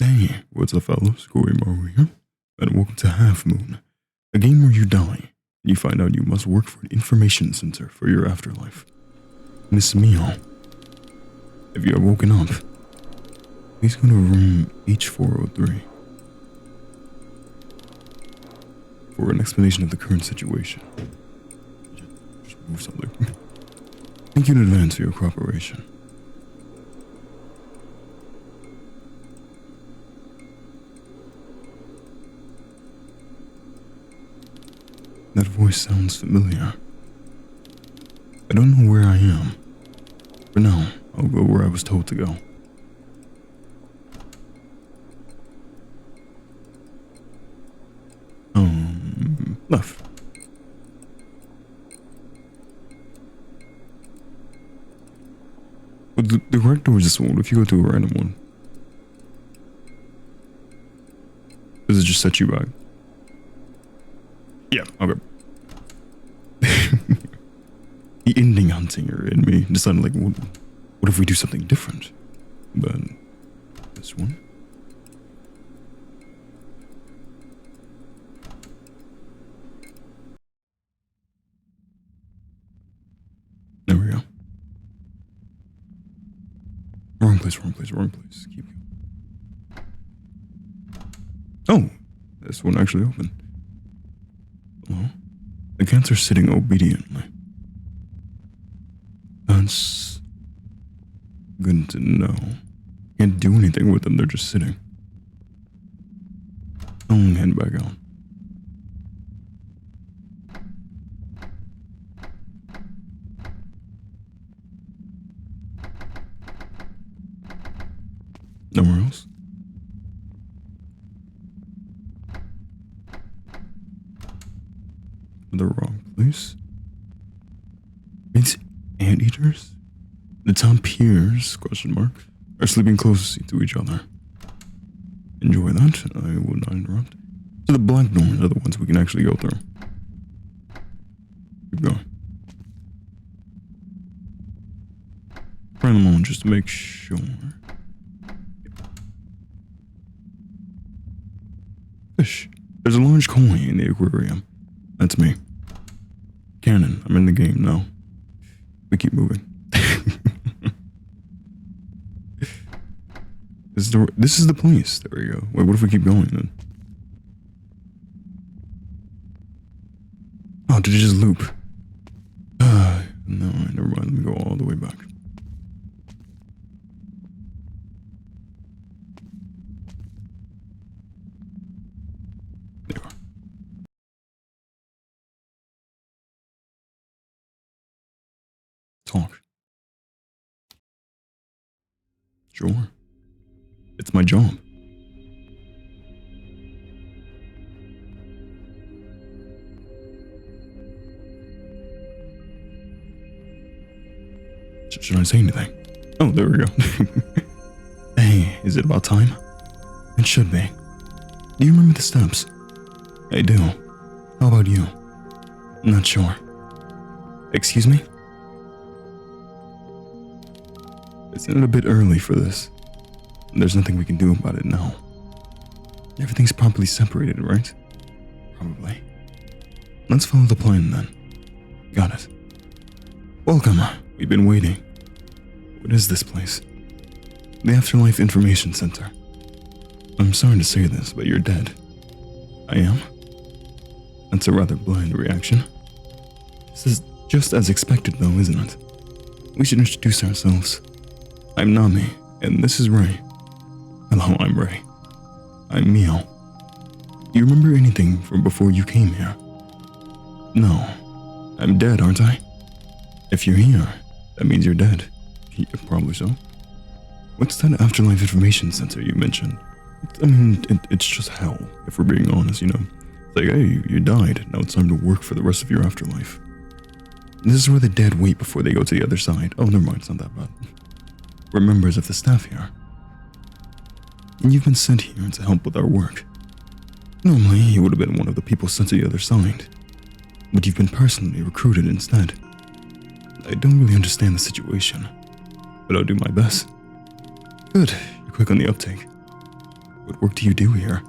Hey, what's up fellas? Corey Marvel here, and welcome to Halfmoon, a game where you die, and you find out you must work for an information center for your afterlife. Miss Mio, if you are woken up, please go to room H403 for an explanation of the current situation. Just move something. Thank you in advance for your cooperation. That voice sounds familiar. I don't know where I am. For now, I'll go where I was told to go. Left. But the correct door is this one. If you go to a random one, does it just set you back? Yeah, okay. The ending hunter in me decided, like, what if we do something different? But this one? There we go. Wrong place, wrong place, wrong place. Keep going. Oh, this one actually opened. Hello? The cats are sitting obediently. That's good to know. Can't do anything with them, they're just sitting. I'll head back out. Nowhere else? The wrong place? It's anteaters? The top peers, question mark, are sleeping closely to each other. Enjoy that, I will not interrupt. So the black doors are the ones we can actually go through. Keep going. Try them on just to make sure. Fish. There's a large koi in the aquarium. That's me. Cannon, I'm in the game now. We keep moving. This is the place. There we go. Wait, what if we keep going then? Oh, did it just loop? No, never mind. Let me go all the way back. There you are. Talk. Sure. It's my job. Should I say anything? Oh, there we go. Hey, is it about time? It should be. Do you remember the steps? I do. How about you? Not sure. Excuse me? Isn't it a bit early for this? There's nothing we can do about it now. Everything's properly separated, right? Probably. Let's follow the plan then. Got it. Welcome. We've been waiting. What is this place? The Afterlife Information Center. I'm sorry to say this, but you're dead. I am? That's a rather blind reaction. This is just as expected though, isn't it? We should introduce ourselves. I'm Nami, and this is Rei. Hello, I'm Rei. I'm Mio. Do you remember anything from before you came here? No. I'm dead, aren't I? If you're here, that means you're dead. Yeah, probably so. What's that Afterlife Information Center you mentioned? I mean, it's just hell, if we're being honest, you know. It's like, hey, you died, now it's time to work for the rest of your afterlife. This is where the dead wait before they go to the other side. Oh, never mind, it's not that bad. We're members of the staff here. And you've been sent here to help with our work. Normally, you would have been one of the people sent to the other side. But you've been personally recruited instead. I don't really understand the situation, but I'll do my best. Good, you're quick on the uptake. What work do you do here?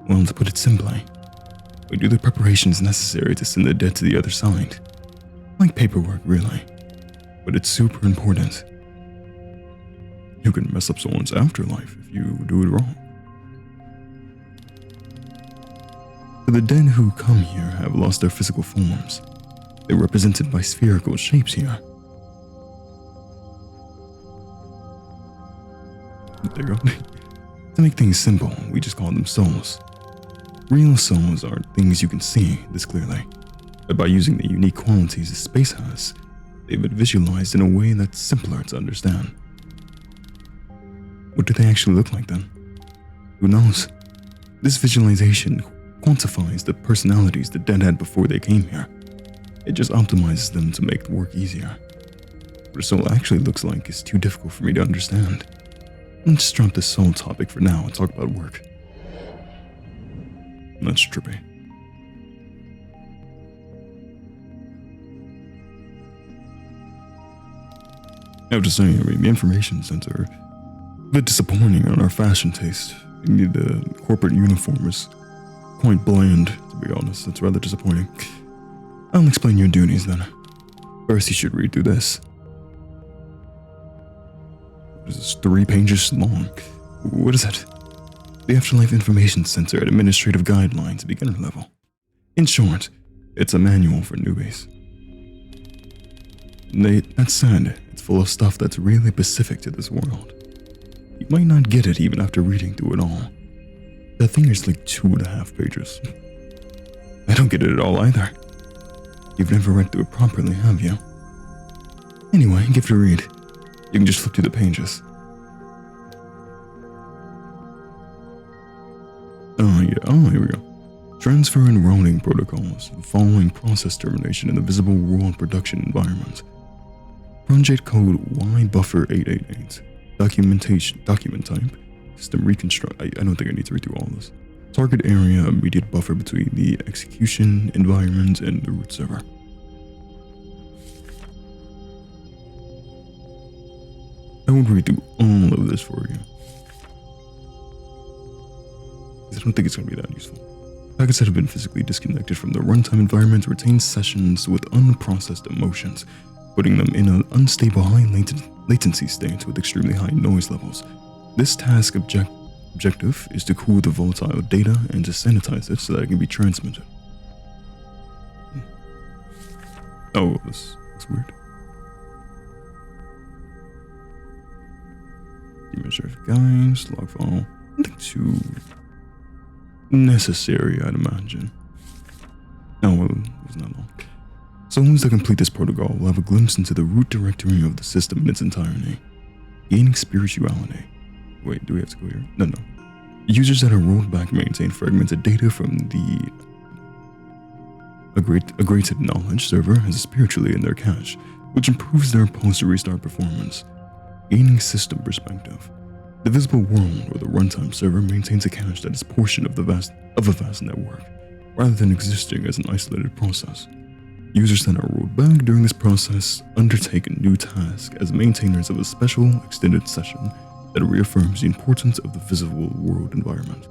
Well, to put it simply, we do the preparations necessary to send the dead to the other side. Like paperwork, really. But it's super important. You can mess up someone's afterlife if you do it wrong. The dead who come here have lost their physical forms. They're represented by spherical shapes here. There you go. To make things simple, we just call them souls. Real souls are things you can see this clearly, but by using the unique qualities that space has, they've been visualized in a way that's simpler to understand. What do they actually look like then? Who knows? This visualization quantifies the personalities the dead had before they came here. It just optimizes them to make work easier. What a soul actually looks like is too difficult for me to understand. Let's drop the soul topic for now and talk about work. That's trippy. I have to say, the Information Center, a bit disappointing on our fashion taste. The corporate uniform is quite bland, to be honest. It's rather disappointing. I'll explain your duties then. First, you should read through this. This is 3 pages long. What is it? The Afterlife Information Center and Administrative Guidelines, beginner level. In short, it's a manual for newbies. That said, it's full of stuff that's really specific to this world. You might not get it even after reading through it all. That thing is like 2.5 pages. I don't get it at all either. You've never read through it properly, have you? Anyway, give it a read. You can just flip through the pages. Here we go. Transfer and routing protocols following process termination in the visible world production environment. Project code YBuffer888. Document type. System reconstruct. I don't think I need to read through all this. Target area, immediate buffer between the execution environment and the root server. I won't read through all of this for you. I don't think it's going to be that useful. Packets that have been physically disconnected from the runtime environment retain sessions with unprocessed emotions, putting them in an unstable high latency state with extremely high noise levels. This task objective is to cool the volatile data and to sanitize it so that it can be transmitted. Oh, this looks weird. Measure guides, log file. Nothing too necessary, I'd imagine. Oh, well, it was not long. Souls that complete this protocol will have a glimpse into the root directory of the system in its entirety. Gaining spirituality. Wait, do we have to go here? No. Users that are rolled back maintain fragmented data from the aggravated knowledge server as spiritually in their cache, which improves their post-restart performance. Gaining system perspective. The visible world or the runtime server maintains a cache that is portion of a vast network, rather than existing as an isolated process. Users that are rolled back during this process undertake a new task as maintainers of a special extended session that reaffirms the importance of the visible world environment.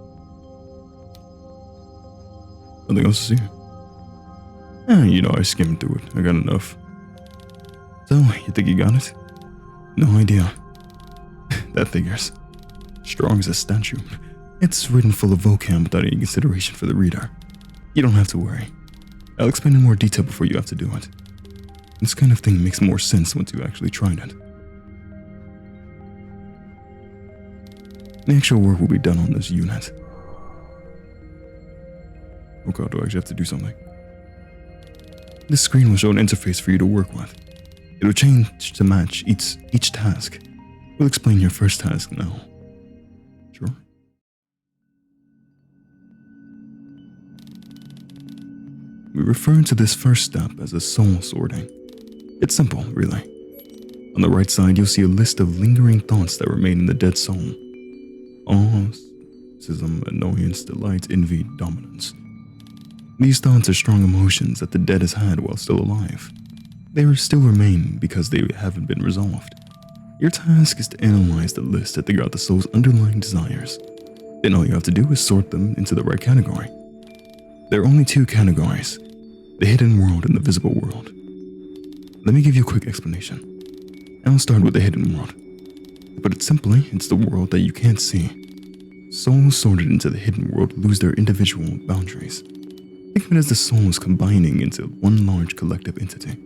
Nothing else to see. I skimmed through it. I got enough. So, you think you got it? No idea. That figures. Strong as a statue. It's written full of vocab without any consideration for the reader. You don't have to worry. I'll explain in more detail before you have to do it. This kind of thing makes more sense once you actually tried it. The actual work will be done on this unit. Oh god, do I actually have to do something? This screen will show an interface for you to work with. It will change to match each task. We'll explain your first task now. Sure. We refer to this first step as a soul sorting. It's simple, really. On the right side, you'll see a list of lingering thoughts that remain in the dead soul. Awe, cynicism, annoyance, delight, envy, dominance. These thoughts are strong emotions that the dead has had while still alive. They still remain because they haven't been resolved. Your task is to analyze the list and figure out the soul's underlying desires. Then all you have to do is sort them into the right category. There are only two categories, the hidden world and the visible world. Let me give you a quick explanation. I'll start with the hidden world. To put it simply, it's the world that you can't see. Souls sorted into the hidden world lose their individual boundaries. Think of it as the souls combining into one large collective entity.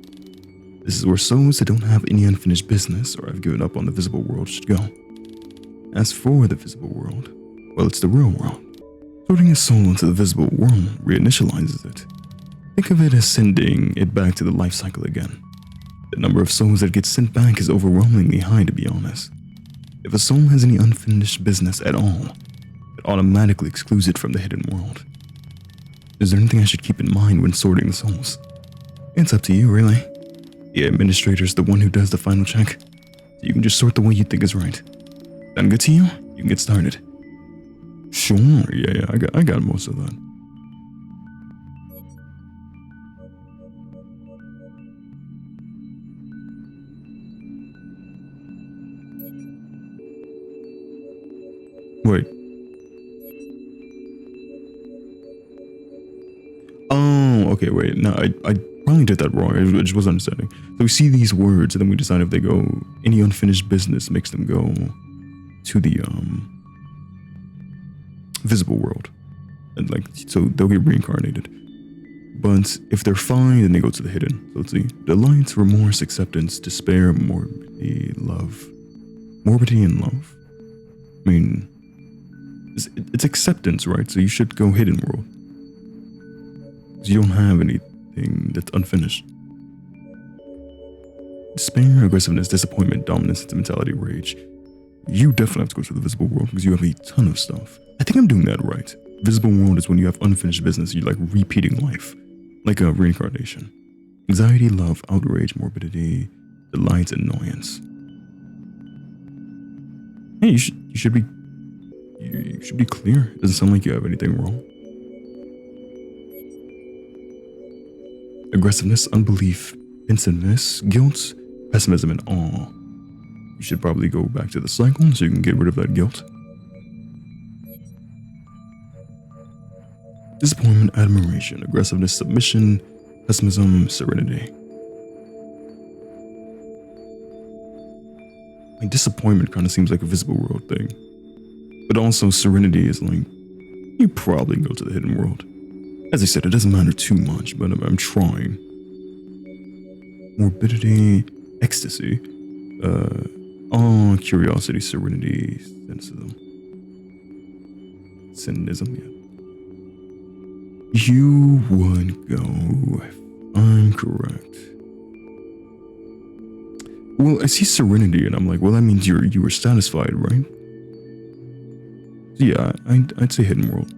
This is where souls that don't have any unfinished business or have given up on the visible world should go. As for the visible world, well, it's the real world. Sorting a soul into the visible world reinitializes it. Think of it as sending it back to the life cycle again. The number of souls that get sent back is overwhelmingly high, to be honest. If a soul has any unfinished business at all, it automatically excludes it from the hidden world. Is there anything I should keep in mind when sorting the souls? It's up to you, really. The administrator's the one who does the final check, so you can just sort the way you think is right. Sound good to you? You can get started. Sure, yeah, I got most of that. Wait. Oh, okay, wait. No, I probably did that wrong. I just wasn't understanding. So we see these words, and then we decide if they go, any unfinished business makes them go to the visible world. And like, so they'll get reincarnated. But if they're fine, then they go to the hidden. So let's see. Delight, remorse, acceptance, despair, morbidity, love. Morbidity and love? I mean, it's acceptance, right? So you should go hidden world. Because you don't have anything that's unfinished. Despair, aggressiveness, disappointment, dominance, sentimentality, rage. You definitely have to go to the visible world because you have a ton of stuff. I think I'm doing that right. Visible world is when you have unfinished business. You're like repeating life. Like a reincarnation. Anxiety, love, outrage, morbidity, delight, annoyance. Hey, you should be clear. It doesn't sound like you have anything wrong. Aggressiveness, unbelief, pensiveness, guilt, pessimism, and awe. You should probably go back to the cycle so you can get rid of that guilt. Disappointment, admiration, aggressiveness, submission, pessimism, serenity. Like disappointment kind of seems like a visible world thing. But also serenity is like, you probably go to the hidden world. As I said, it doesn't matter too much, but I'm trying. Morbidity, ecstasy, awe, curiosity, serenity, cynicism, yeah. You would go, if I'm correct. Well, I see serenity, and I'm like, well, that means you were satisfied, right? So yeah, I'd say hidden world.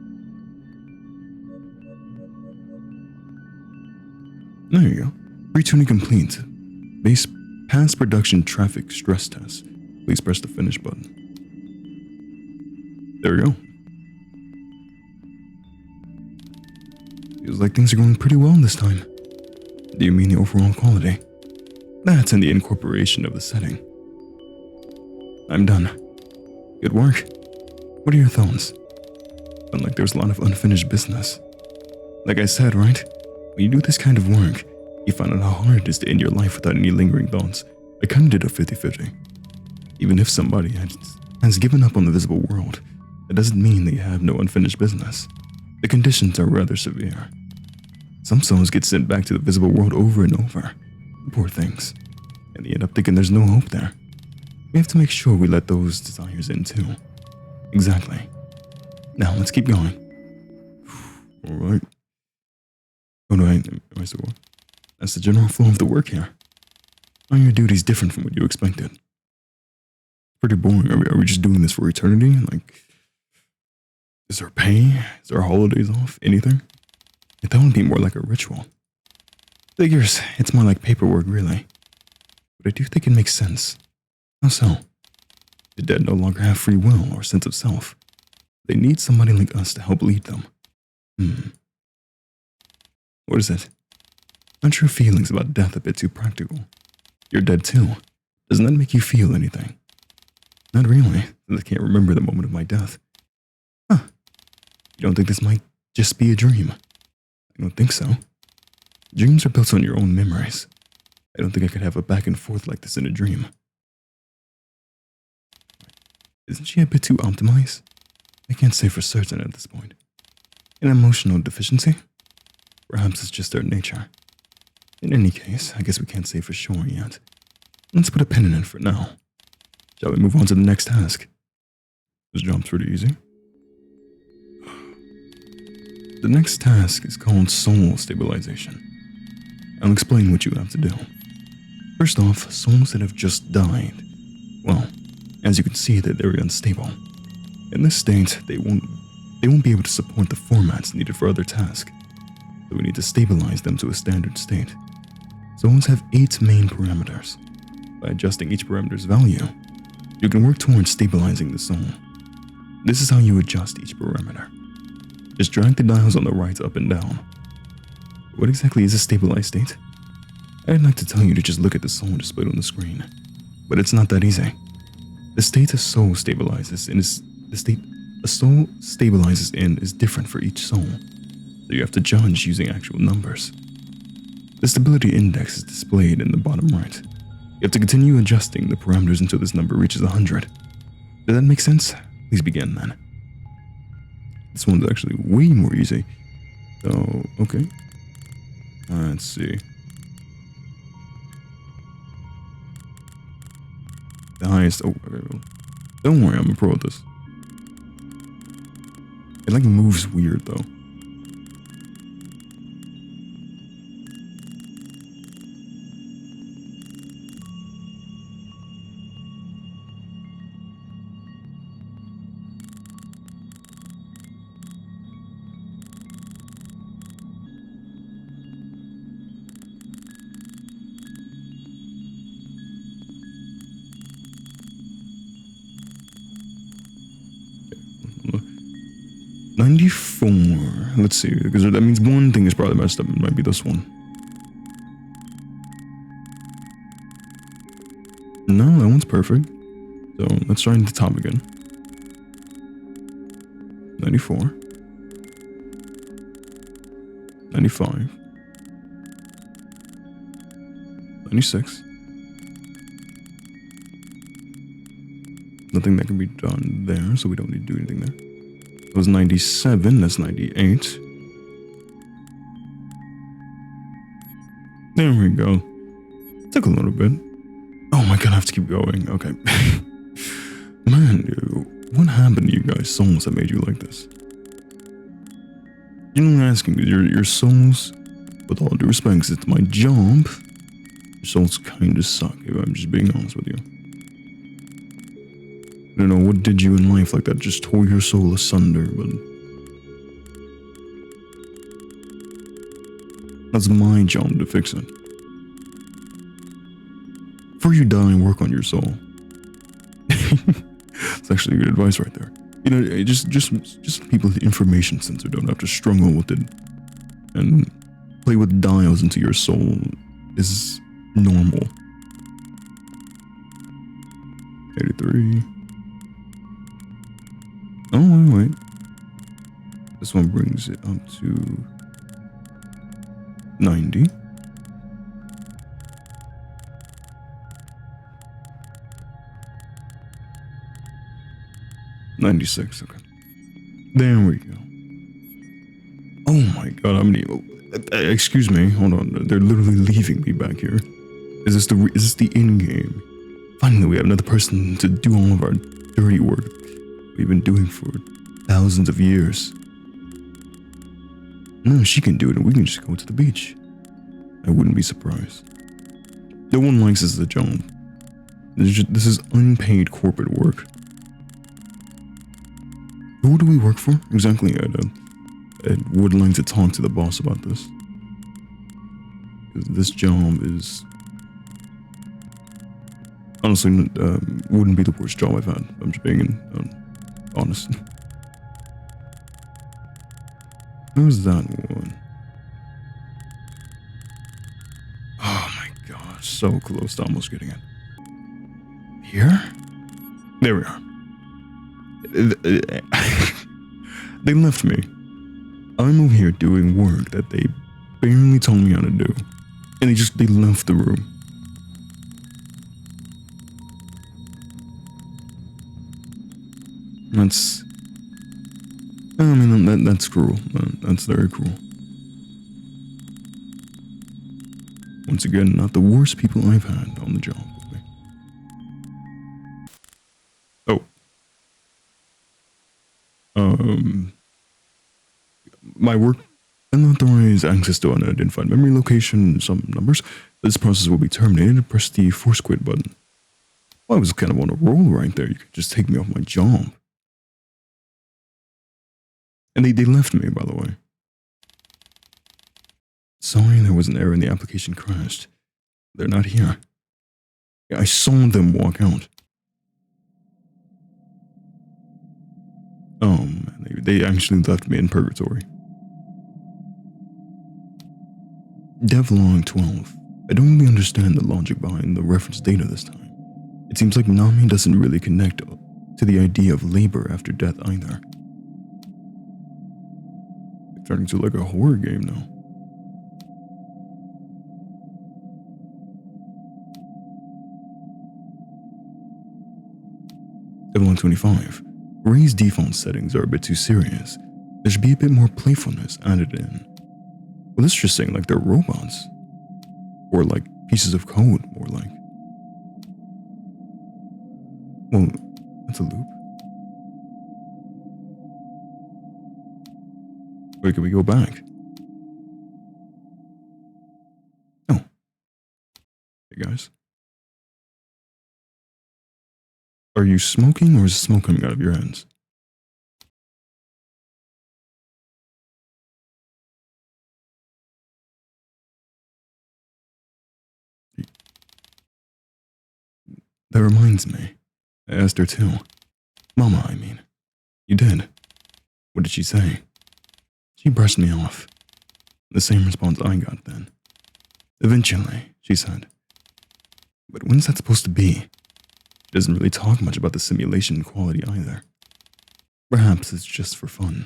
There you go. Pre-tuning complete. Base past production traffic stress test. Please press the finish button. There we go. Feels like things are going pretty well this time. Do you mean the overall quality? That's in the incorporation of the setting. I'm done. Good work. What are your thoughts? Sound like there's a lot of unfinished business. Like I said, right? When you do this kind of work, you find out how hard it is to end your life without any lingering thoughts. I kinda did a 50-50. Even if somebody has given up on the visible world, that doesn't mean they have no unfinished business. The conditions are rather severe. Some souls get sent back to the visible world over and over. Poor things. And they end up thinking there's no hope there. We have to make sure we let those desires in too. Exactly. Now let's keep going. Alright. Oh no, am I still going? That's the general flow of the work here. Are your duties different from what you expected? Pretty boring. Are we just doing this for eternity? Like, is there pay? Is there holidays off? Anything? That would be more like a ritual. Figures, it's more like paperwork, really. But I do think it makes sense. How so? The dead no longer have free will or sense of self. They need somebody like us to help lead them. What is it? Aren't your feelings about death a bit too practical? You're dead too. Doesn't that make you feel anything? Not really, since I can't remember the moment of my death. Huh. You don't think this might just be a dream? I don't think so. Dreams are built on your own memories. I don't think I could have a back and forth like this in a dream. Isn't she a bit too optimized? I can't say for certain at this point. An emotional deficiency? Perhaps it's just her nature. In any case, I guess we can't say for sure yet. Let's put a pin in it for now. Shall we move on to the next task? This job's pretty easy. The next task is called soul stabilization. I'll explain what you have to do. First off, souls that have just died. Well, as you can see, they're very unstable. In this state, they won't be able to support the formats needed for other tasks. So we need to stabilize them to a standard state. Souls have 8 main parameters. By adjusting each parameter's value, you can work towards stabilizing the soul. This is how you adjust each parameter. Just drag the dials on the right up and down. What exactly is a stabilized state? I'd like to tell you to just look at the soul displayed on the screen, but it's not that easy. The state a soul stabilizes in is different for each soul, so you have to judge using actual numbers. The stability index is displayed in the bottom right. You have to continue adjusting the parameters until this number reaches 100. Does that make sense? Please begin then. This one's actually way more easy. So, okay. Let's see. The highest. Oh, okay. Don't worry, I'm a pro at this. It like moves weird though. Okay. 94. Let's see, because that means one thing is probably messed up. It might be this one. No, that one's perfect. So let's try the top again. 94. 95. 96. Nothing that can be done there, so we don't need to do anything there. That was 97, that's 98. There we go. Took a little bit. Oh my god, I have to keep going. Okay. Man, dude, what happened to you guys' souls that made you like this? You know what I'm asking? Your souls, with all due respect, 'cause it's my job, your souls kinda suck, if I'm just being honest with you. I don't know, what did you in life like that just tore your soul asunder, but... That's my job to fix it. Before you die, work on your soul. It's actually good advice right there. You know, just people at the information center don't have to struggle with it. And play with dials into your soul is normal. 83. Oh, wait. This one brings it up to 90. $96, okay. There we go. Oh my god, how many... excuse me, hold on. They're literally leaving me back here. Is this the end game? Finally, we have another person to do all of our dirty work we've been doing for thousands of years. No, she can do it and we can just go to the beach. I wouldn't be surprised. No one likes this as a job. This is unpaid corporate work. Who do we work for? Exactly, I would like to talk to the boss about this. This job is... honestly, wouldn't be the worst job I've had. I'm just being honest. Who's that one? Oh my gosh, so close to almost getting it. Here? There we are. They left me. I'm over here doing work that they barely told me how to do. And they left the room. That's cruel. That's very cruel. Once again, not the worst people I've had on the job with me. Oh. My work unauthorized access to unidentified memory location, some numbers. This process will be terminated. Press the force quit button. Well, I was kind of on a roll right there. You could just take me off my job. And they left me, by the way. Sorry, there was an error and the application crashed. They're not here. I saw them walk out. Oh man, they actually left me in purgatory. Devlog 12. I don't really understand the logic behind the reference data this time. It seems like Nami doesn't really connect to the idea of labor after death either. It's turning to like a horror game now. Devlog 25. Rei's default settings are a bit too serious. There should be a bit more playfulness added in. Well, this is just saying like they're robots. Or like pieces of code, more like. Well, that's a loop. Wait, can we go back? Oh. Hey guys. Are you smoking or is smoke coming out of your hands? That reminds me. I asked her too. Mama, I mean. You did. What did she say? She brushed me off. The same response I got then. Eventually, she said. But when's that supposed to be? She doesn't really talk much about the simulation quality either. Perhaps it's just for fun.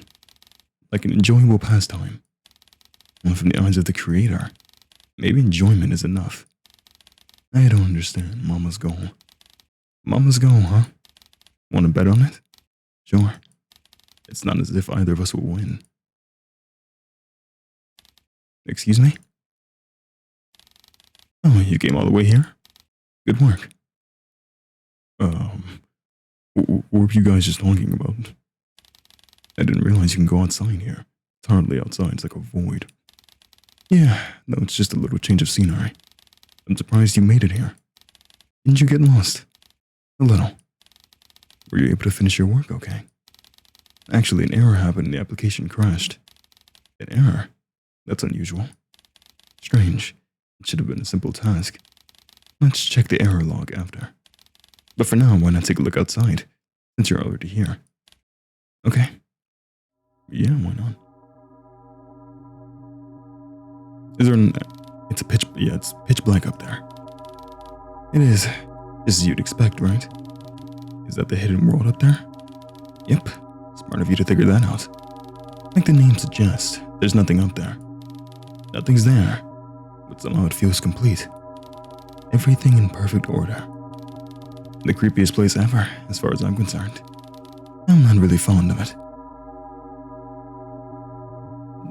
Like an enjoyable pastime. And from the eyes of the creator, maybe enjoyment is enough. I don't understand Mama's goal. Mama's goal, huh? Want to bet on it? Sure. It's not as if either of us will win. Excuse me? Oh, you came all the way here? Good work. What were you guys just talking about? I didn't realize you can go outside here. It's hardly outside, it's like a void. Yeah, no, it's just a little change of scenery. I'm surprised you made it here. Didn't you get lost? A little. Were you able to finish your work okay? Actually, an error happened and the application crashed. An error? That's unusual. Strange. It should have been a simple task. Let's check the error log after. But for now, why not take a look outside, since you're already here? Okay. Yeah, why not? Is there an... It's pitch black up there. It is. Just as you'd expect, right? Is that the hidden world up there? Yep. Smart of you to figure that out. Like the name suggests, there's nothing up there. Nothing's there, but somehow it feels complete. Everything in perfect order. The creepiest place ever, as far as I'm concerned. I'm not really fond of it.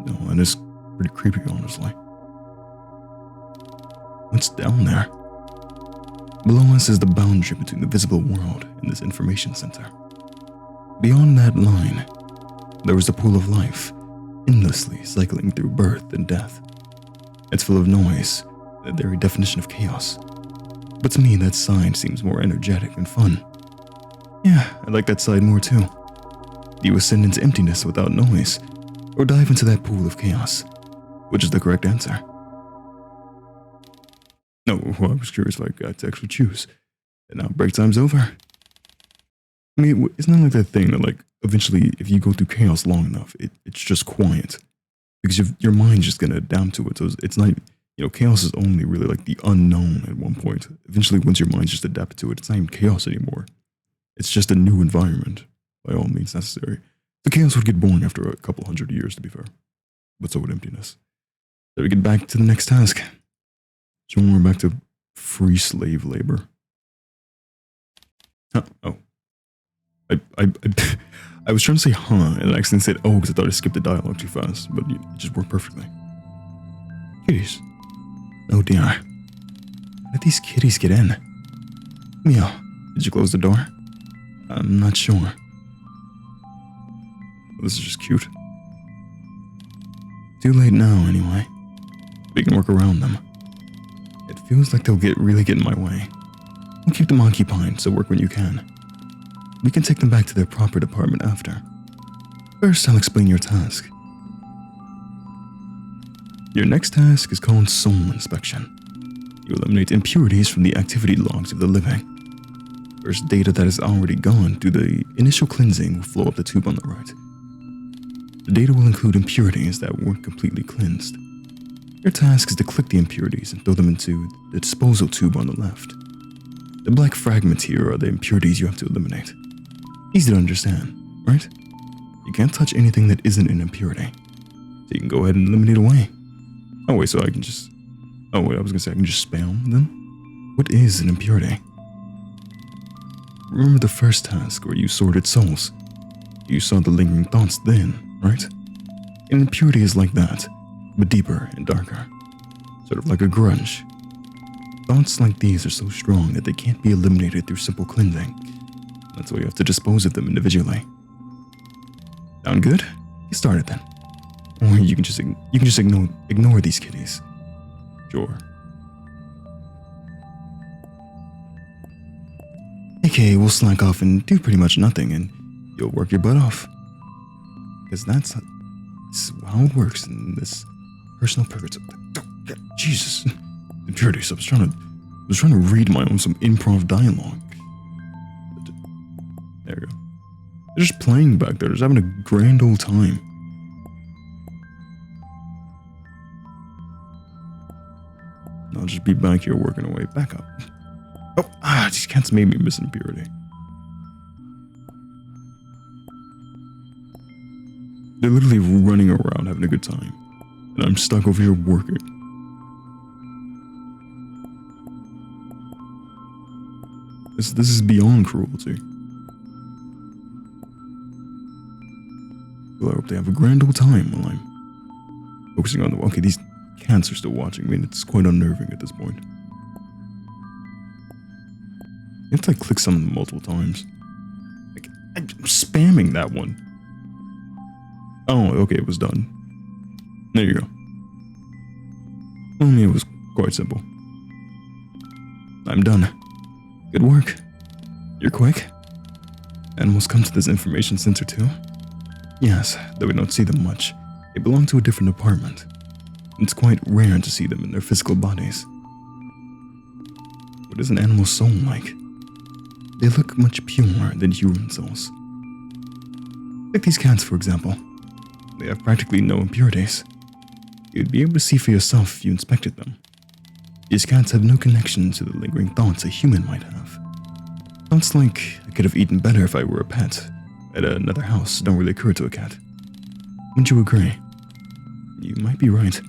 No, it is pretty creepy, honestly. What's down there? Below us is the boundary between the visible world and this information center. Beyond that line, there is a pool of life, endlessly cycling through birth and death. It's full of noise, the very definition of chaos. But to me, that side seems more energetic and fun. Yeah, I like that side more too. Do you ascend into emptiness without noise, or dive into that pool of chaos? Which is the correct answer? No, well, I was curious if I got to actually choose. And now break time's over. I mean, isn't that like that thing that like, eventually, if you go through chaos long enough, it's just quiet. Because your mind's just gonna adapt to it. So it's not, chaos is only really like the unknown at one point. Eventually, once your mind's just adapted to it, it's not even chaos anymore. It's just a new environment, by all means necessary. The chaos would get born after a couple hundred years, to be fair. But so would emptiness. So we get back to the next task. So we're back to free slave labor. Huh? Oh. I was trying to say huh, and I accidentally said oh because I thought I skipped the dialogue too fast, but it just worked perfectly. Kitties. Oh dear. How did these kitties get in? Mio, did you close the door? I'm not sure. This is just cute. Too late now, anyway. We can work around them. It feels like they'll really get in my way. We'll keep them occupied, so work when you can. We can take them back to their proper department after. First, I'll explain your task. Your next task is called Soul Inspection. You eliminate impurities from the activity logs of the living. First, data that is already gone through the initial cleansing will flow up the tube on the right. The data will include impurities that weren't completely cleansed. Your task is to click the impurities and throw them into the disposal tube on the left. The black fragments here are the impurities you have to eliminate. Easy to understand, right? You can't touch anything that isn't an impurity. So you can go ahead and eliminate away. Oh wait, so I can just... Oh wait, I was gonna say I can just spam them? What is an impurity? Remember the first task where you sorted souls? You saw the lingering thoughts then, right? An impurity is like that, but deeper and darker. Sort of like a grudge. Thoughts like these are so strong that they can't be eliminated through simple cleansing. That's why you have to dispose of them individually. Sound good? Get started then. Or you can just ignore these kitties. Sure. AKA, we'll slack off and do pretty much nothing, and you'll work your butt off. Because that's how it works in this personal purgatory. Jesus. Impurities. I was trying to read some improv dialogue. There we go. They're just playing back there, just having a grand old time. I'll just be back here working away. Back up. Oh, these cats made me miss impurity. They're literally running around having a good time. And I'm stuck over here working. This is beyond cruelty. Well, I hope they have a grand old time while I'm focusing on the... Okay, these cats are still watching me, and it's quite unnerving at this point. You have to click something multiple times. Like, I'm spamming that one. Oh, okay, it was done. There you go. Only it was quite simple. I'm done. Good work. You're quick. Animals come to this information center too? Yes, though we don't see them much. They belong to a different department. It's quite rare to see them in their physical bodies. What is an animal's soul like? They look much purer than human souls. Take these cats, for example. They have practically no impurities. You'd be able to see for yourself if you inspected them. These cats have no connection to the lingering thoughts a human might have. Thoughts like, I could have eaten better if I were a pet, at another house don't really occur to a cat. Wouldn't you agree? You might be right.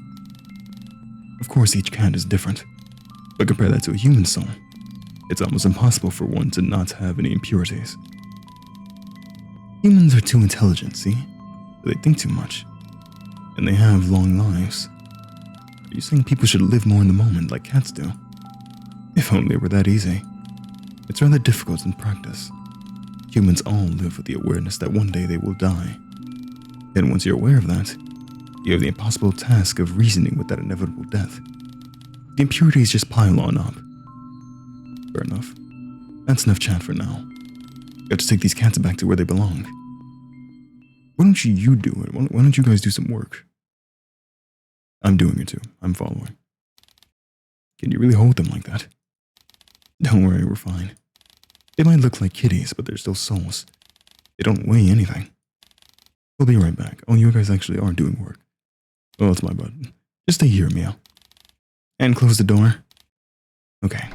Of course, each cat is different, but compare that to a human soul. It's almost impossible for one to not have any impurities. Humans are too intelligent, see? They think too much. And they have long lives. Are you saying people should live more in the moment like cats do? If only it were that easy. It's rather difficult in practice. Humans all live with the awareness that one day they will die. And once you're aware of that, you have the impossible task of reasoning with that inevitable death. The impurities just pile on up. Fair enough. That's enough chat for now. Got to take these cats back to where they belong. Why don't you do it? Why don't you guys do some work? I'm doing it too. I'm following. Can you really hold them like that? Don't worry, we're fine. They might look like kitties, but they're still souls. They don't weigh anything. We'll be right back. Oh, you guys actually are doing work. Oh, that's my butt. Just stay here, Mia. And close the door. Okay.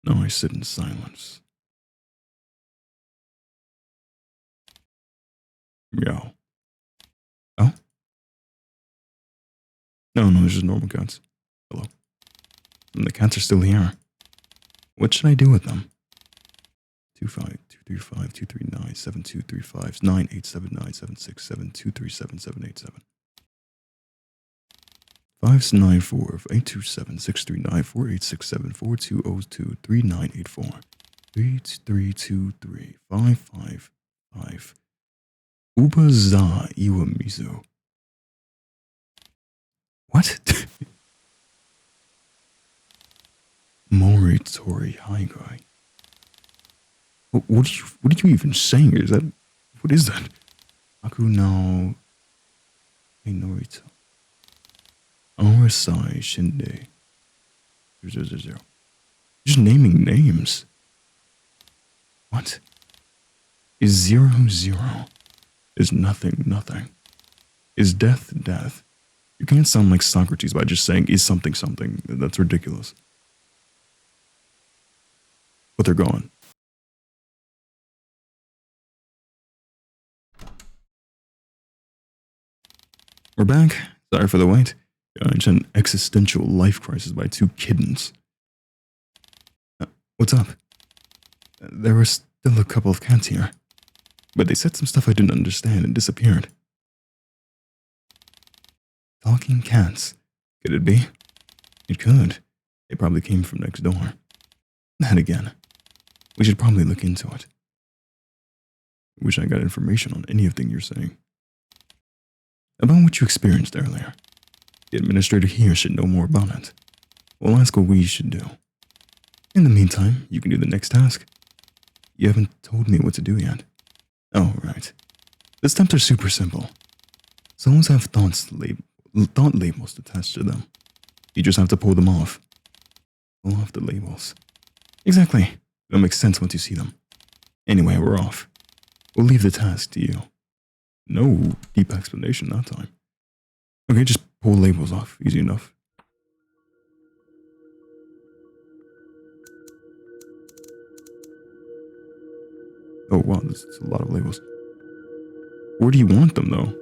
Now I sit in silence. Meow. Oh? No, no, it's just normal cats. Hello. And the cats are still here. What should I do with them? 25235-239-7235-9879767237787. 594-827-639-4867-4202-3984. 3323-555. Ubaza Iwamizu. What? Moritori Haigai. What are you even saying? What is that? Aku now Minorito. Orasai Shinde. 000. Just naming names. What? Is 0, 0? Is nothing, nothing? Is death, death? You can't sound like Socrates by just saying is something, something. That's ridiculous. But they're gone. We're back. Sorry for the wait. It's an existential life crisis by two kittens. What's up? There were still a couple of cats here, but they said some stuff I didn't understand and disappeared. Talking cats. Could it be? It could. They probably came from next door. That again. We should probably look into it. Wish I got information on anything you're saying. About what you experienced earlier. The administrator here should know more about it. We'll ask what we should do. In the meantime, you can do the next task. You haven't told me what to do yet. Oh, right. The steps are super simple. Souls have thought labels attached to them. You just have to pull them off. Pull off the labels. Exactly. It'll make sense once you see them. Anyway, we're off. We'll leave the task to you. No deep explanation that time. Okay, just pull labels off. Easy enough. Oh wow, this is a lot of labels. Where do you want them though?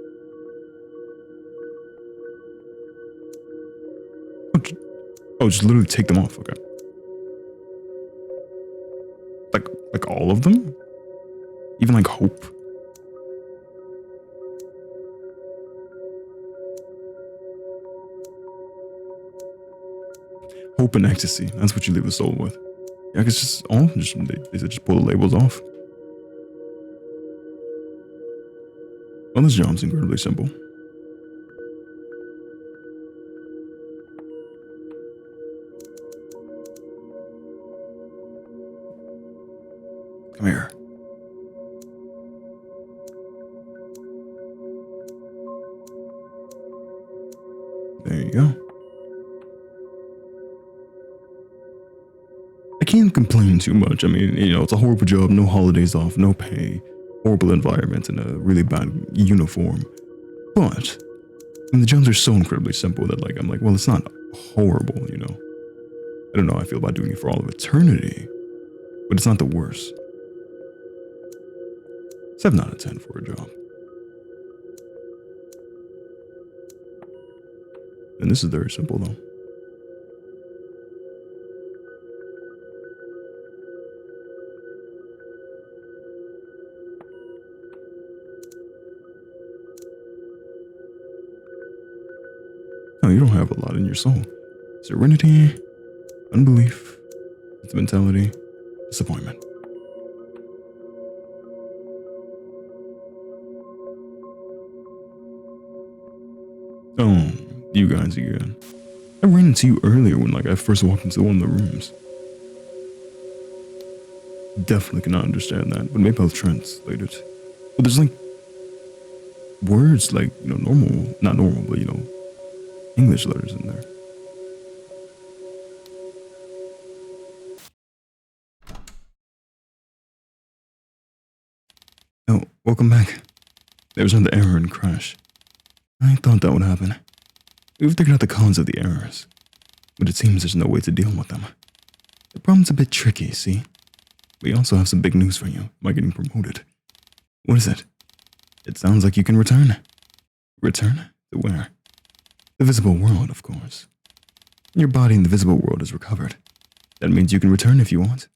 Oh, just literally take them off. Okay. Like all of them? Even like hope? Hope and ecstasy. That's what you leave the soul with. Yeah, I guess just all they just pull the labels off. Well, this job's incredibly simple. Come here. There you go. I can't complain too much. I mean, you know, it's a horrible job, no holidays off, no pay, horrible environment, and a really bad uniform. But I mean, the jobs are so incredibly simple that I'm like, well, it's not horrible, you know. I don't know how I feel about doing it for all of eternity, but it's not the worst. 7 out of 10 for a job. And this is very simple though. No, you don't have a lot in your soul. Serenity, unbelief, sentimentality, disappointment. Oh, you guys again. I ran into you earlier when I first walked into one of the rooms. Definitely cannot understand that, but maybe I'll translate it. But there's words normal, not normal, but English letters in there. Oh, welcome back. There was another error and crash. I thought that would happen. We've figured out the cause of the errors, but it seems there's no way to deal with them. The problem's a bit tricky, see? We also have some big news for you. Am I getting promoted? What is it? It sounds like you can return. Return? To where? The visible world, of course. Your body in the visible world is recovered. That means you can return if you want.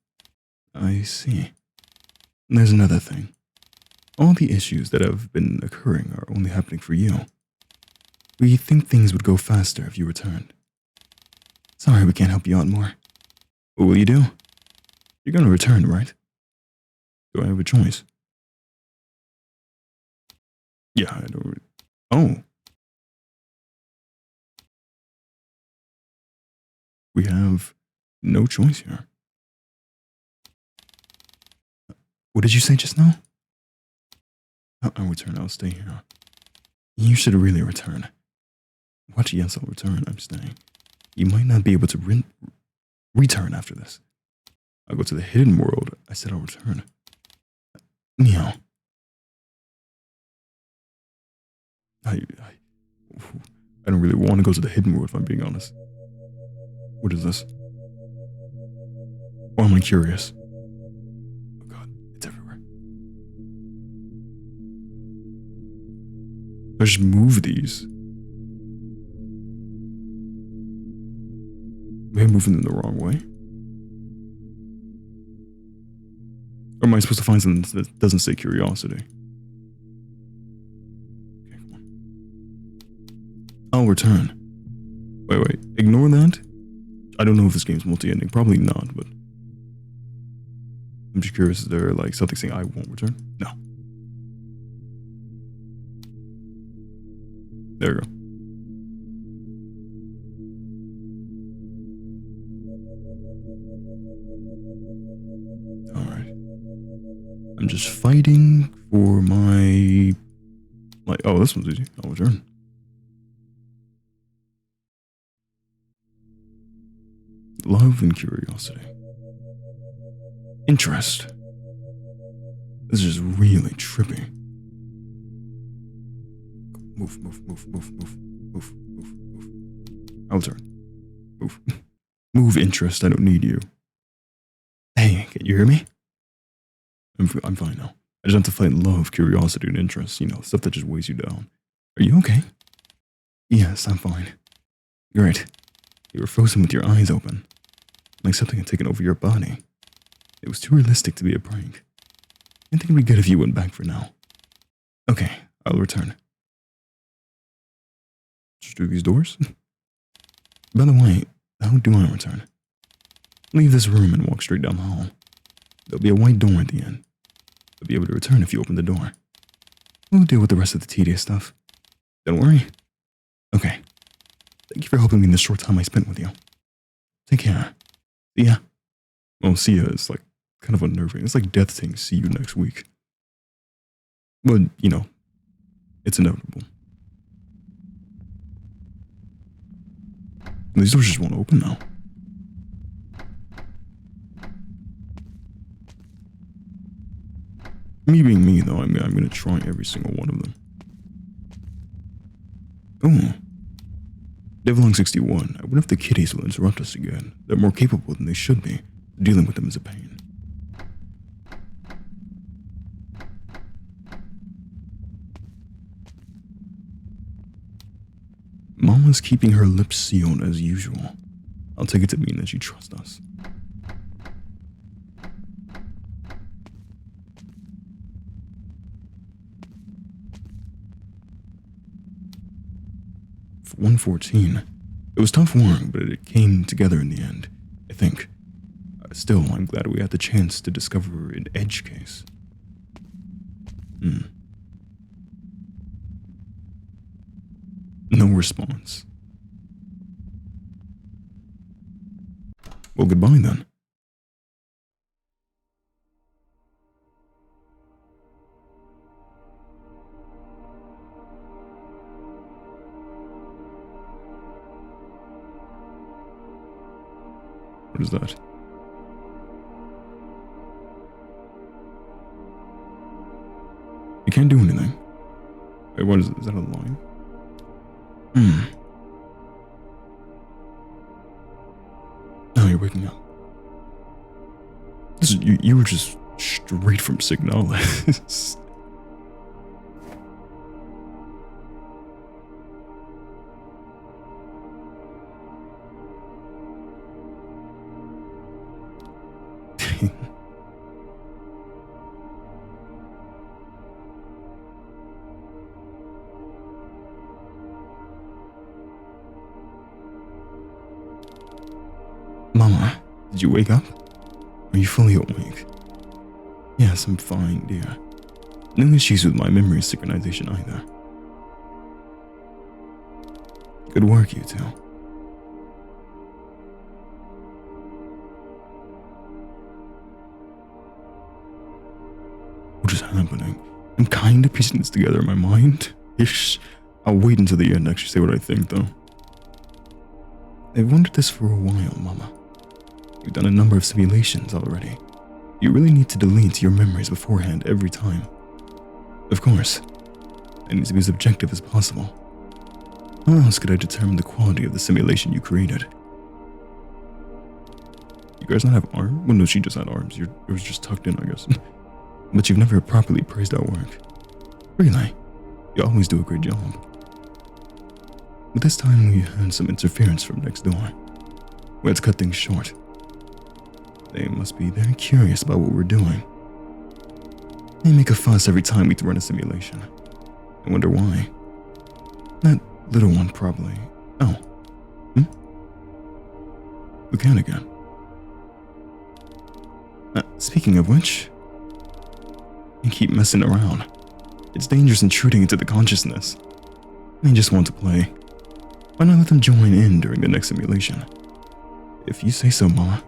I see. There's another thing. All the issues that have been occurring are only happening for you. We think things would go faster if you returned. Sorry we can't help you out more. What will you do? You're gonna return, right? Do I have a choice? Yeah, I don't... Oh. We have no choice here. What did you say just now? I'll return. I'll stay here. You should really return. What? Yes, I'll return. I'm staying. You might not be able to return after this. I'll go to the hidden world. I said I'll return. Meow. I don't really want to go to the hidden world, if I'm being honest. What is this? Or am I curious? Oh god, it's everywhere. I just move these. Am I moving them the wrong way? Or am I supposed to find something that doesn't say curiosity? Okay, come on. I'll return. Wait. Ignore that? I don't know if this game's multi-ending. Probably not, but... I'm just curious, is there like something saying I won't return? No. There we go. Alright. I'm just fighting for my... Oh, this one's easy. I'll return. Love and curiosity. Interest. This is really trippy. Move. I'll turn. Move. Move, interest. I don't need you. Hey, can you hear me? I'm fine now. I just have to fight love, curiosity, and interest. You know, stuff that just weighs you down. Are you okay? Yes, I'm fine. Great. You were frozen with your eyes open. Like something had taken over your body. It was too realistic to be a prank. I think it'd be good if you went back for now. Okay, I'll return. Just do these doors? By the way, how do I return? Leave this room and walk straight down the hall. There'll be a white door at the end. You'll be able to return if you open the door. We'll deal with the rest of the tedious stuff. Don't worry. Okay. Thank you for helping me in the short time I spent with you. Take care. See ya. Well, see ya is like kind of unnerving. It's like death saying see you next week. But, you know, it's inevitable. These doors just won't open now. Me being me, though, I'm going to try every single one of them. Oh. Devlong 61. I wonder if the kitties will interrupt us again. They're more capable than they should be. Dealing with them is a pain. Mama's keeping her lips sealed as usual. I'll take it to mean that she trusts us. For 114. It was tough work, but it came together in the end, I think. Still, I'm glad we had the chance to discover an edge case. No response. Well, goodbye then. What is that? You can't do anything. Wait, what is it? Is that a line? Oh, you're waking up. This is, you were just straight from Signalis. Mama, did you wake up? Are you fully awake? Yes, I'm fine, dear. No issues with my memory synchronization either. Good work, you two. What is happening? I'm kind of piecing this together in my mind. Ish. I'll wait until the end to actually say what I think, though. I've wondered this for a while, Mama. You've done a number of simulations already. You really need to delete your memories beforehand every time. Of course, it needs to be as objective as possible. How else could I determine the quality of the simulation you created? You guys not have arms? Well, no, she just had arms. It was just tucked in, I guess. But you've never properly praised our work. Really? You always do a great job. But this time we had some interference from next door. We had to cut things short. They must be very curious about what we're doing. They make a fuss every time we run a simulation. I wonder why. That little one probably... Oh. Who can again? Speaking of which... You keep messing around. It's dangerous intruding into the consciousness. They just want to play. Why not let them join in during the next simulation? If you say so, Mama.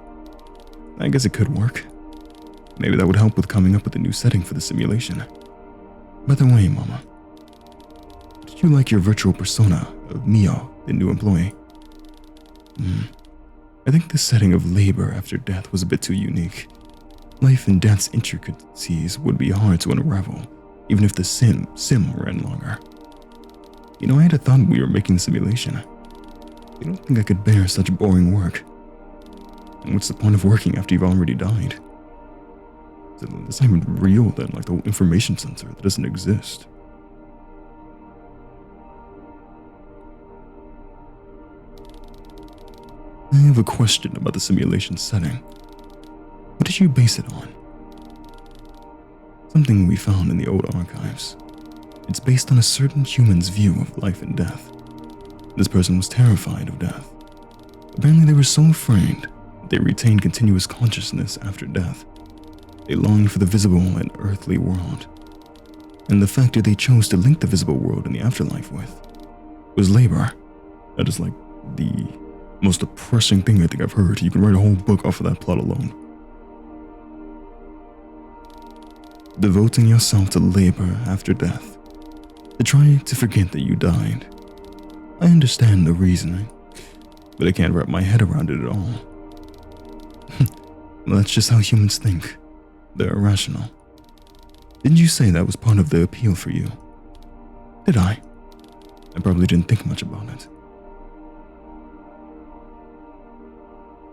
I guess it could work. Maybe that would help with coming up with a new setting for the simulation. By the way, Mama, did you like your virtual persona of Mio, the new employee? I think the setting of labor after death was a bit too unique. Life and death's intricacies would be hard to unravel, even if the sim ran longer. You know, I had a thought we were making the simulation. I don't think I could bear such boring work. And what's the point of working after you've already died? It's not even real then, like the whole information center that doesn't exist. I have a question about the simulation setting. What did you base it on? Something we found in the old archives. It's based on a certain human's view of life and death. This person was terrified of death. Apparently they were so afraid they retained continuous consciousness after death. They longed for the visible and earthly world. And the factor they chose to link the visible world and the afterlife with was labor. That is like the most depressing thing I think I've heard. You can write a whole book off of that plot alone. Devoting yourself to labor after death, to try to forget that you died. I understand the reasoning, but I can't wrap my head around it at all. That's just how humans think. They're irrational. Didn't you say that was part of the appeal for you? Did I? I probably didn't think much about it.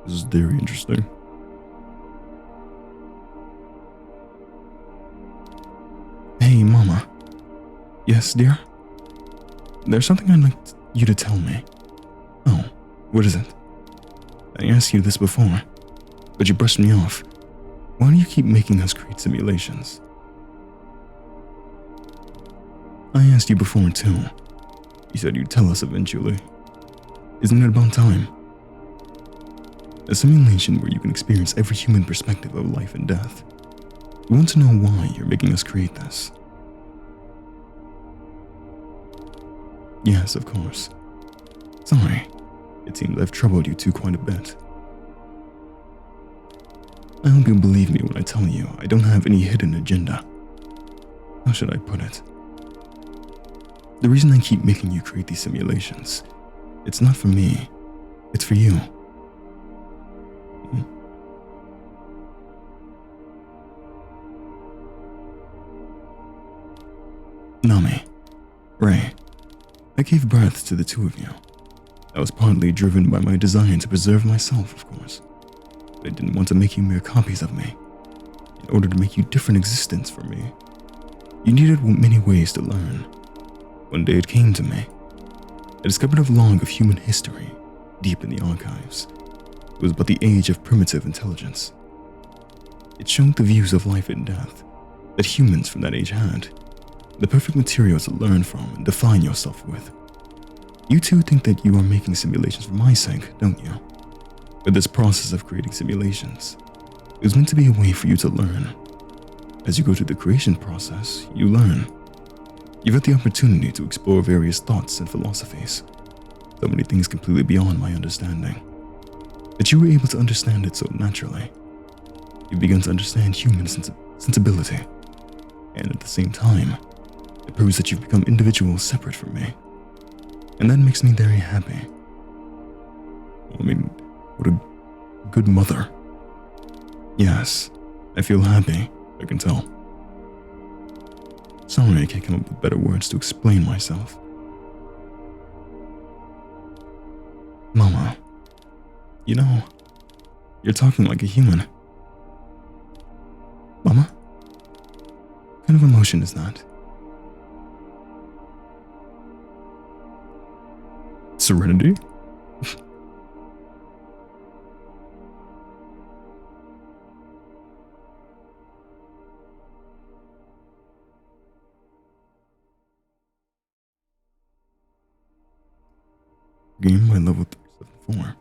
This is very interesting. Hey, Mama. Yes, dear? There's something I'd like you to tell me. Oh, what is it? I asked you this before, but you brushed me off. Why do you keep making us create simulations? I asked you before too. You said you'd tell us eventually. Isn't it about time? A simulation where you can experience every human perspective of life and death. We want to know why you're making us create this. Yes, of course. Sorry. It seems I've troubled you two quite a bit. I hope you believe me when I tell you I don't have any hidden agenda. How should I put it? The reason I keep making you create these simulations, it's not for me, it's for you. Nami, Rei, I gave birth to the two of you. I was partly driven by my desire to preserve myself, of course. But I didn't want to make you mere copies of me. In order to make you different existence from me, you needed many ways to learn. One day it came to me. I discovered a log of human history deep in the archives. It was but the age of primitive intelligence. It showed the views of life and death that humans from that age had. The perfect material to learn from and define yourself with. You two think that you are making simulations for my sake, don't you? But this process of creating simulations is meant to be a way for you to learn. As you go through the creation process, you learn. You've had the opportunity to explore various thoughts and philosophies, so many things completely beyond my understanding, that you were able to understand it so naturally. You begin to understand human sensibility, and at the same time, it proves that you've become individuals separate from me. And that makes me very happy. I mean, what a good mother. Yes, I feel happy, I can tell. Sorry I can't come up with better words to explain myself. Mama, you know, you're talking like a human. Mama? What kind of emotion is that? Serenity? Game by level 374.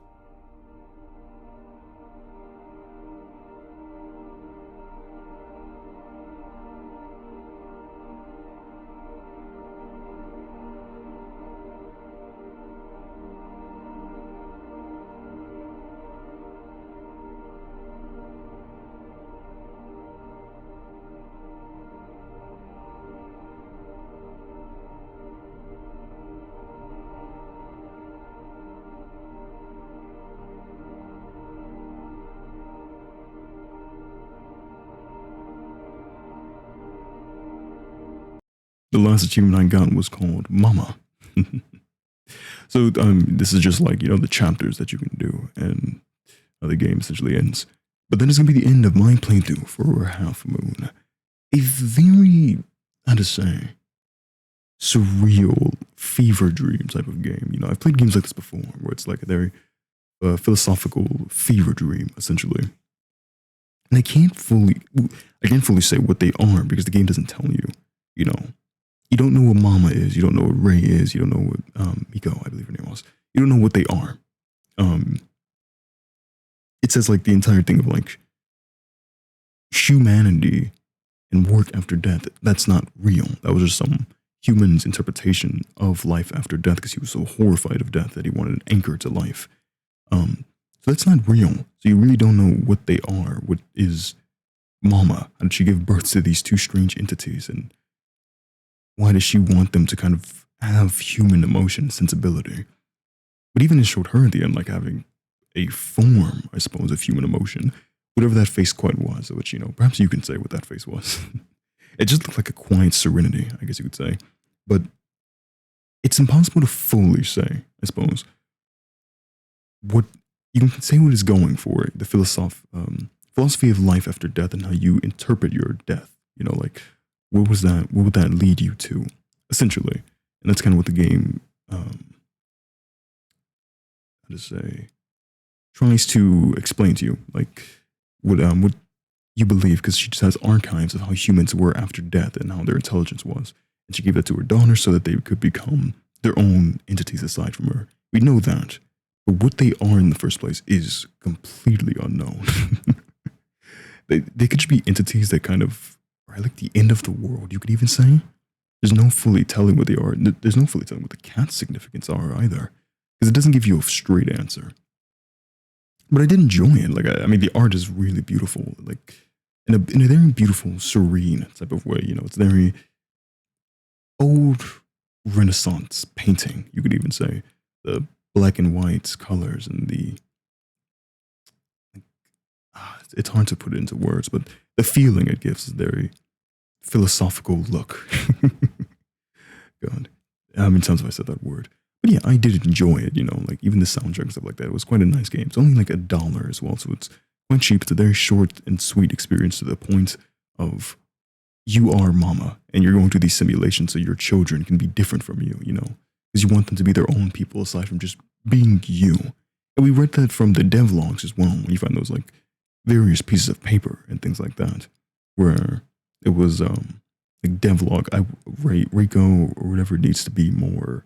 The last achievement I got was called Mama. So this is just like, the chapters that you can do, and the game essentially ends. But then it's going to be the end of my playthrough for Halfmoon. A very, how to say, surreal fever dream type of game. I've played games like this before, where it's like a very philosophical fever dream, essentially. And I can't fully say what they are because the game doesn't tell you. You don't know what Mama is. You don't know what Rei is. You don't know what Miko, I believe her name was. You don't know what they are. It says like the entire thing of like humanity and work after death. That's not real. That was just some human's interpretation of life after death because he was so horrified of death that he wanted an anchor to life. So that's not real. So you really don't know what they are. What is Mama? How did she give birth to these two strange entities? And why does she want them to kind of have human emotion, sensibility? But even it showed her at the end, like having a form, I suppose, of human emotion, whatever that face quite was, which, perhaps you can say what that face was. It just looked like a quiet serenity, I guess you could say. But it's impossible to fully say, I suppose, what you can say what is going for it, the philosophy of life after death and how you interpret your death. Like, what was that? What would that lead you to, essentially? And that's kind of what the game, how to say, tries to explain to you, like what you believe, because she just has archives of how humans were after death and how their intelligence was, and she gave that to her daughter so that they could become their own entities aside from her. We know that, but what they are in the first place is completely unknown. They could just be entities that kind of are like the end of the world, you could even say. There's no fully telling what they are. There's no fully telling what the cat's significance are either, because it doesn't give you a straight answer. But I did enjoy it. Like, I mean, the art is really beautiful, like in a very beautiful, serene type of way. It's very old Renaissance painting, you could even say. The black and white colors and it's hard to put it into words, but the feeling it gives is very philosophical look. God, how many times have I said that word? But yeah, I did enjoy it, like even the soundtrack and stuff like that. It was quite a nice game. It's only like $1 as well, so it's quite cheap. It's a very short and sweet experience to the point of you are Mama and you're going through these simulations so your children can be different from you, because you want them to be their own people aside from just being you. And we read that from the devlogs as well, when you find those like various pieces of paper and things like that, where it was like devlog, Reiko or whatever needs to be more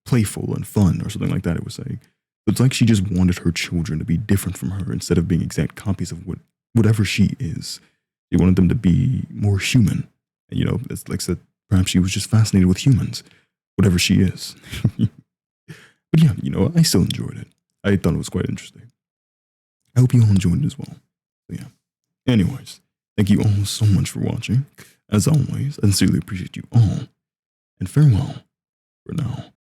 playful and fun or something like that, it was saying. It's like she just wanted her children to be different from her instead of being exact copies of whatever she is. She wanted them to be more human. And, it's like I said, perhaps she was just fascinated with humans, whatever she is. But yeah, I still enjoyed it. I thought it was quite interesting. I hope you all enjoyed it as well. So yeah. Anyways, thank you all so much for watching. As always, I sincerely appreciate you all. And farewell for now.